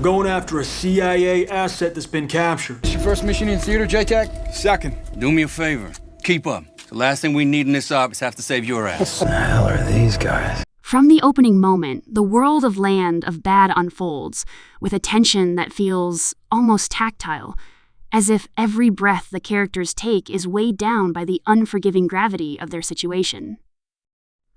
Going after a CIA asset that's been captured. It's your first mission in theater, JTAC? Second. Do me a favor. Keep up. The last thing we need in this op is have to save your ass. What the hell are these guys? From the opening moment, the world of Land of Bad unfolds, with a tension that feels almost tactile, as if every breath the characters take is weighed down by the unforgiving gravity of their situation.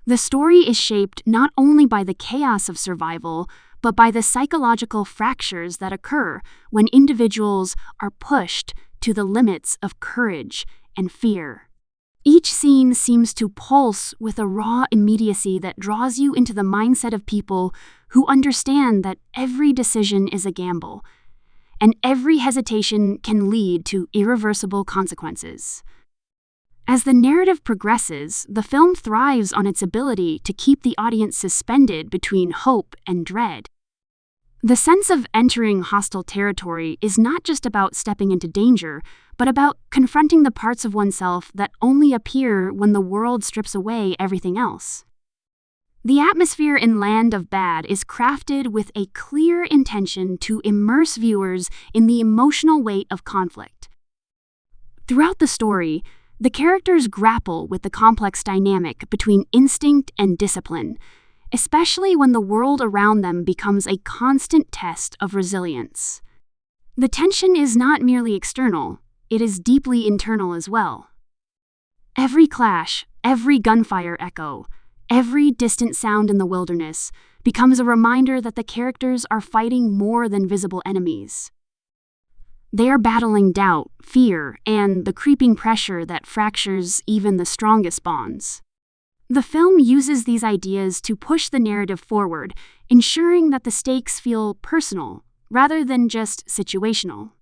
The story is shaped not only by the chaos of survival, but by the psychological fractures that occur when individuals are pushed to the limits of courage and fear. Each scene seems to pulse with a raw immediacy that draws you into the mindset of people who understand that every decision is a gamble, and every hesitation can lead to irreversible consequences. As the narrative progresses, the film thrives on its ability to keep the audience suspended between hope and dread. The sense of entering hostile territory is not just about stepping into danger, but about confronting the parts of oneself that only appear when the world strips away everything else. The atmosphere in Land of Bad is crafted with a clear intention to immerse viewers in the emotional weight of conflict. Throughout the story, the characters grapple with the complex dynamic between instinct and discipline, especially when the world around them becomes a constant test of resilience. The tension is not merely external, it is deeply internal as well. Every clash, every gunfire echo, every distant sound in the wilderness becomes a reminder that the characters are fighting more than visible enemies. They are battling doubt, fear, and the creeping pressure that fractures even the strongest bonds. The film uses these ideas to push the narrative forward, ensuring that the stakes feel personal rather than just situational.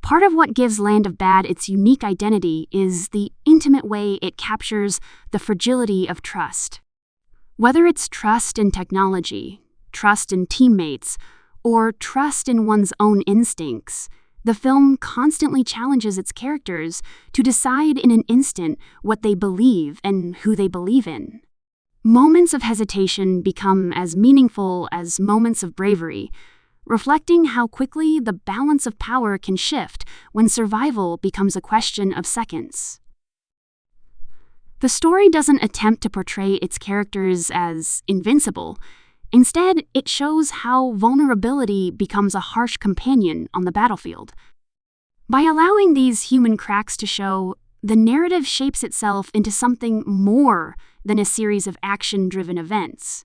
Part of what gives Land of Bad its unique identity is the intimate way it captures the fragility of trust. Whether it's trust in technology, trust in teammates, or trust in one's own instincts, the film constantly challenges its characters to decide in an instant what they believe and who they believe in. Moments of hesitation become as meaningful as moments of bravery, reflecting how quickly the balance of power can shift when survival becomes a question of seconds. The story doesn't attempt to portray its characters as invincible. Instead, it shows how vulnerability becomes a harsh companion on the battlefield. By allowing these human cracks to show, the narrative shapes itself into something more than a series of action-driven events.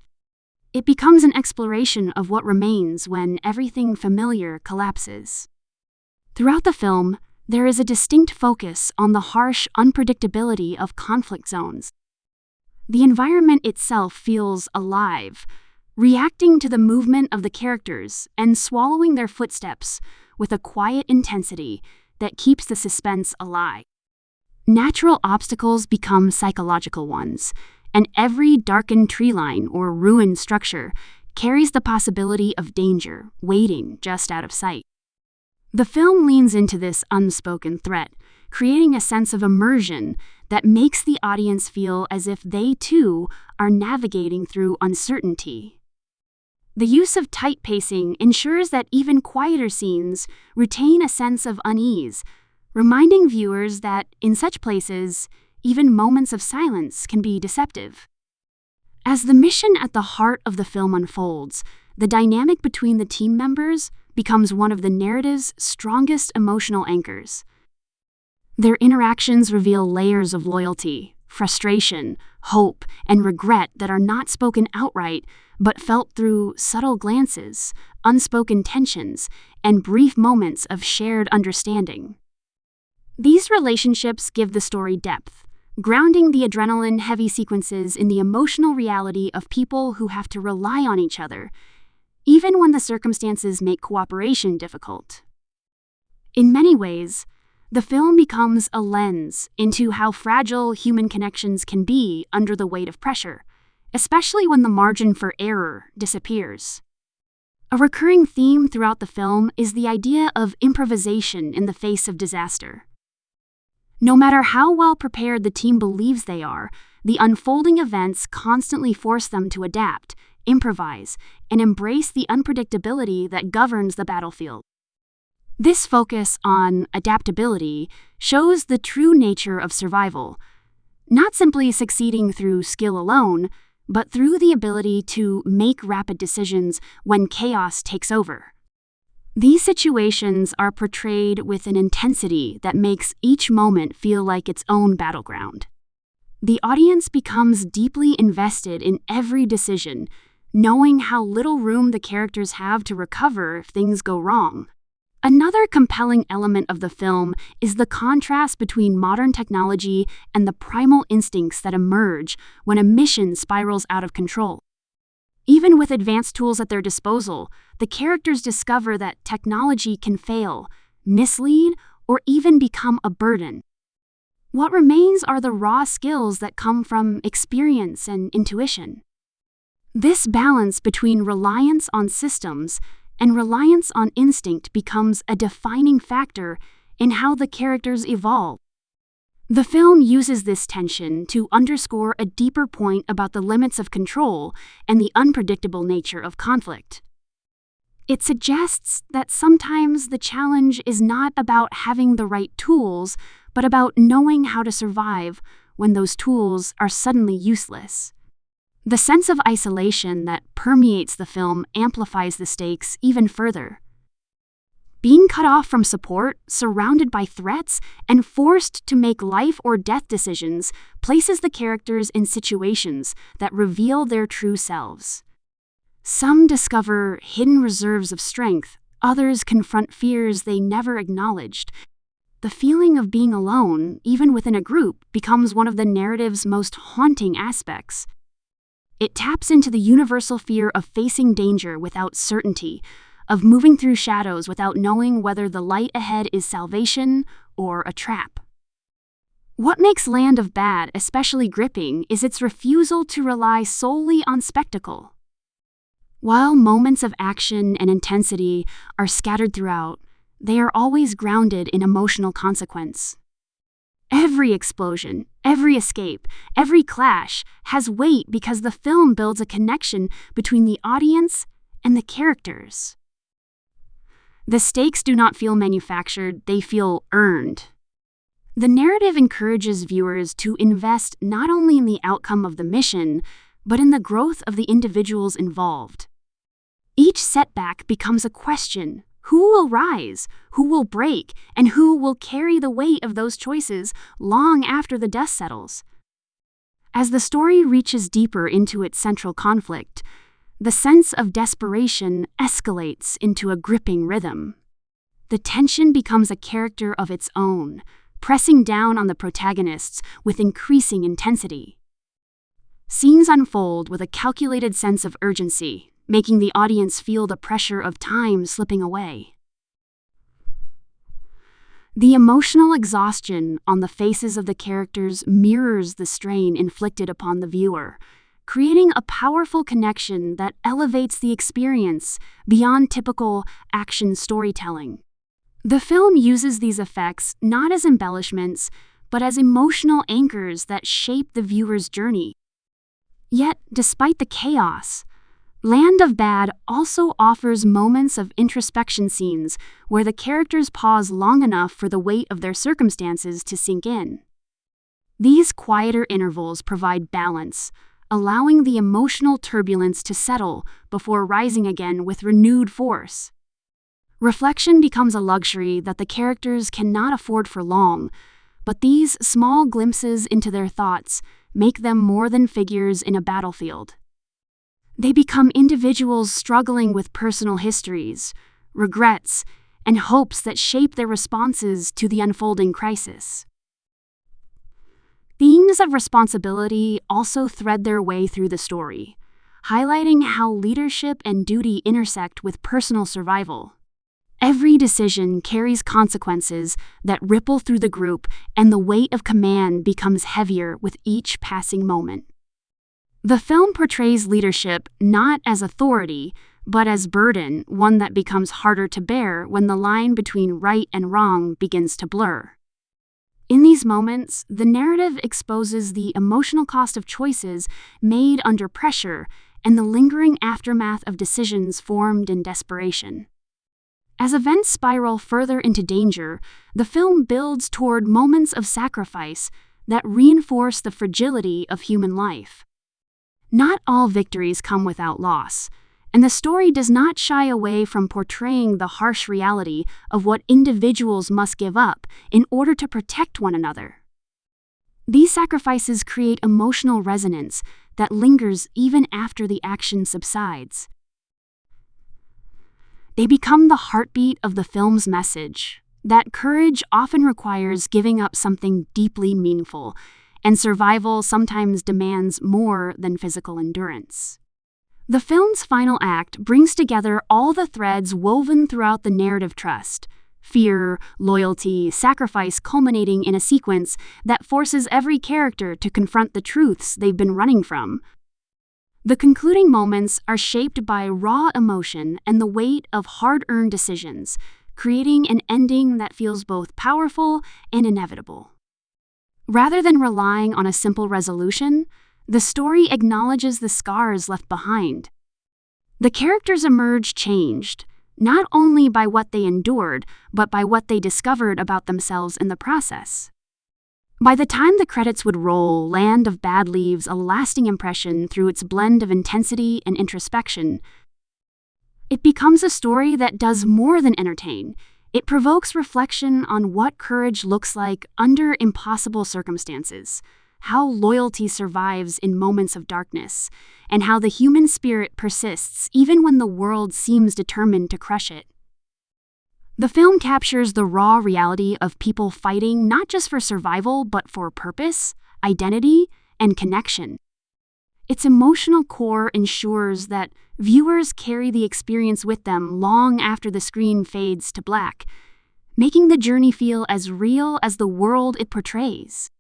It becomes an exploration of what remains when everything familiar collapses. Throughout the film, there is a distinct focus on the harsh unpredictability of conflict zones. The environment itself feels alive, reacting to the movement of the characters and swallowing their footsteps with a quiet intensity that keeps the suspense alive. Natural obstacles become psychological ones, and every darkened tree line or ruined structure carries the possibility of danger waiting just out of sight. The film leans into this unspoken threat, creating a sense of immersion that makes the audience feel as if they too are navigating through uncertainty. The use of tight pacing ensures that even quieter scenes retain a sense of unease, reminding viewers that, in such places, even moments of silence can be deceptive. As the mission at the heart of the film unfolds, the dynamic between the team members becomes one of the narrative's strongest emotional anchors. Their interactions reveal layers of loyalty, frustration, hope, and regret that are not spoken outright, but felt through subtle glances, unspoken tensions, and brief moments of shared understanding. These relationships give the story depth, grounding the adrenaline-heavy sequences in the emotional reality of people who have to rely on each other, even when the circumstances make cooperation difficult. In many ways, the film becomes a lens into how fragile human connections can be under the weight of pressure, especially when the margin for error disappears. A recurring theme throughout the film is the idea of improvisation in the face of disaster. No matter how well prepared the team believes they are, the unfolding events constantly force them to adapt, improvise, and embrace the unpredictability that governs the battlefield. This focus on adaptability shows the true nature of survival, not simply succeeding through skill alone, but through the ability to make rapid decisions when chaos takes over. These situations are portrayed with an intensity that makes each moment feel like its own battleground. The audience becomes deeply invested in every decision, knowing how little room the characters have to recover if things go wrong. Another compelling element of the film is the contrast between modern technology and the primal instincts that emerge when a mission spirals out of control. Even with advanced tools at their disposal, the characters discover that technology can fail, mislead, or even become a burden. What remains are the raw skills that come from experience and intuition. This balance between reliance on systems and reliance on instinct becomes a defining factor in how the characters evolve. The film uses this tension to underscore a deeper point about the limits of control and the unpredictable nature of conflict. It suggests that sometimes the challenge is not about having the right tools, but about knowing how to survive when those tools are suddenly useless. The sense of isolation that permeates the film amplifies the stakes even further. Being cut off from support, surrounded by threats, and forced to make life or death decisions places the characters in situations that reveal their true selves. Some discover hidden reserves of strength, others confront fears they never acknowledged. The feeling of being alone, even within a group, becomes one of the narrative's most haunting aspects. It taps into the universal fear of facing danger without certainty, of moving through shadows without knowing whether the light ahead is salvation or a trap. What makes Land of Bad especially gripping is its refusal to rely solely on spectacle. While moments of action and intensity are scattered throughout, they are always grounded in emotional consequence. Every explosion, every escape, every clash has weight because the film builds a connection between the audience and the characters. The stakes do not feel manufactured, they feel earned. The narrative encourages viewers to invest not only in the outcome of the mission, but in the growth of the individuals involved. Each setback becomes a question: who will rise, who will break, and who will carry the weight of those choices long after the dust settles? As the story reaches deeper into its central conflict, the sense of desperation escalates into a gripping rhythm. The tension becomes a character of its own, pressing down on the protagonists with increasing intensity. Scenes unfold with a calculated sense of urgency, making the audience feel the pressure of time slipping away. The emotional exhaustion on the faces of the characters mirrors the strain inflicted upon the viewer, creating a powerful connection that elevates the experience beyond typical action storytelling. The film uses these effects not as embellishments, but as emotional anchors that shape the viewer's journey. Yet, despite the chaos, Land of Bad also offers moments of introspection scenes where the characters pause long enough for the weight of their circumstances to sink in. These quieter intervals provide balance, allowing the emotional turbulence to settle before rising again with renewed force. Reflection becomes a luxury that the characters cannot afford for long, but these small glimpses into their thoughts make them more than figures in a battlefield. They become individuals struggling with personal histories, regrets, and hopes that shape their responses to the unfolding crisis. Themes of responsibility also thread their way through the story, highlighting how leadership and duty intersect with personal survival. Every decision carries consequences that ripple through the group, and the weight of command becomes heavier with each passing moment. The film portrays leadership not as authority, but as burden, one that becomes harder to bear when the line between right and wrong begins to blur. In these moments, the narrative exposes the emotional cost of choices made under pressure and the lingering aftermath of decisions formed in desperation. As events spiral further into danger, the film builds toward moments of sacrifice that reinforce the fragility of human life. Not all victories come without loss, and the story does not shy away from portraying the harsh reality of what individuals must give up in order to protect one another. These sacrifices create emotional resonance that lingers even after the action subsides. They become the heartbeat of the film's message, that courage often requires giving up something deeply meaningful, and survival sometimes demands more than physical endurance. The film's final act brings together all the threads woven throughout the narrative trust: fear, loyalty, sacrifice, culminating in a sequence that forces every character to confront the truths they've been running from. The concluding moments are shaped by raw emotion and the weight of hard-earned decisions, creating an ending that feels both powerful and inevitable. Rather than relying on a simple resolution, the story acknowledges the scars left behind. The characters emerge changed, not only by what they endured, but by what they discovered about themselves in the process. By the time the credits would roll, Land of Bad leaves a lasting impression through its blend of intensity and introspection. It becomes a story that does more than entertain. It provokes reflection on what courage looks like under impossible circumstances, how loyalty survives in moments of darkness, and how the human spirit persists even when the world seems determined to crush it. The film captures the raw reality of people fighting not just for survival but for purpose, identity, and connection. Its emotional core ensures that viewers carry the experience with them long after the screen fades to black, making the journey feel as real as the world it portrays.